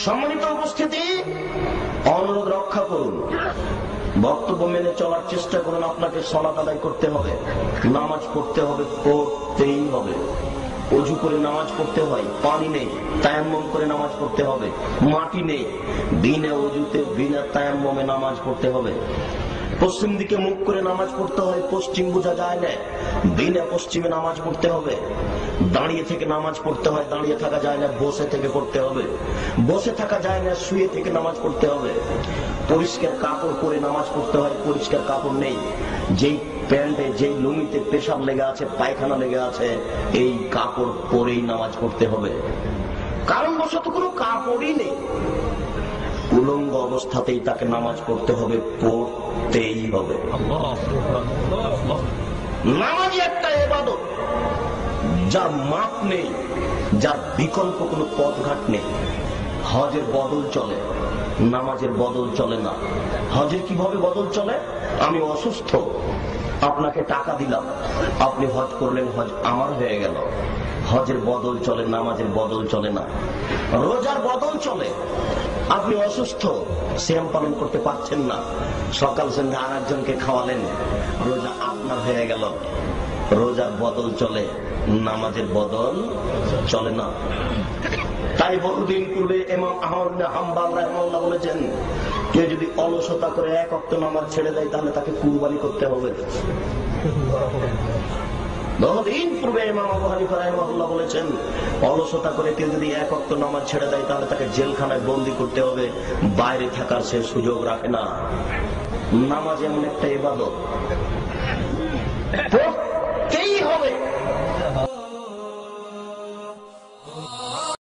সম্মানিত উপস্থিতি, অনুরোধ রক্ষা করুন, বক্তব্য মেনে চলার চেষ্টা করুন। আপনাকে সালাত আদায় করতে হবে, নামাজ পড়তে হবে, পড়তেই হবে। অজু করে নামাজ পড়তে হয়, পানি নেই, তায়াম্মুম করে নামাজ পড়তে হবে। মাটি নেই, বিনা অজুতে বিনা তায়াম্মুমে নামাজ পড়তে হবে। পশ্চিম দিকে মুখ করে নামাজ পড়তে হয়, পশ্চিম বোঝা যায় না, বিনা পশ্চিমে নামাজ পড়তে হবে। দাঁড়িয়ে থেকে নামাজ পড়তে হয়, দাঁড়িয়ে থাকা যায় না, বসে থেকে পড়তে হবে। বসে থাকা যায় না, শুয়ে থেকে নামাজ পড়তে হবে। পরিষ্কার কাপড় পরে নামাজ পড়তে হয়, পরিষ্কার কাপড় নেই, যেই প্যান্টে যেই লুঙ্গিতে পেশাব লেগে আছে, পায়খানা লেগে আছে, এই কাপড় পরেই নামাজ পড়তে হবে। কারণ বশত কোনো কাপড়ই নেই, উলঙ্গ অবস্থাতেই তাকে নামাজ পড়তে হবে, পড়তেই হবে। নামাজ একটা ইবাদত, যার মাপ নেই, যার বিকল্প কোনো পথঘাট নেই। হজের বদল চলে, নামাজের বদল চলে না। হজের কিভাবে বদল চলে? আমি অসুস্থ, আপনাকে টাকা দিলাম, আপনি হজ করলেন, হজ আমার হয়ে গেল। হজের বদল চলে, নামাজের বদল চলে না। রোজার বদল চলে, আপনি অসুস্থ, সিয়াম পালন করতে পারছেন না, সকাল সন্ধ্যা আর একজনকে খাওয়ালেন, রোজা আপনার হয়ে গেল। রোজার বদল চলে, নামাজের বদল চলে না। তাই বহুদিন পূর্বে ইমাম আহমদ ইবনে হাম্বল রাহিমাহুল্লাহ বলেছেন, কেউ যদি অলসতা করে এক ওয়াক্ত নামাজ ছেড়ে দেয়, তাহলে তাকে কুরবানি করতে হবে। বহুদিন পূর্বে ইমাম আবু হানিফা রাহিমাহুল্লাহ বলেছেন, অলসতা করে কেউ যদি এক ওয়াক্ত নামাজ ছেড়ে দেয়, তাহলে তাকে জেলখানায় বন্দী করতে হবে, বাইরে থাকার সে সুযোগ রাখে না। নামাজ এমন একটা ইবাদত,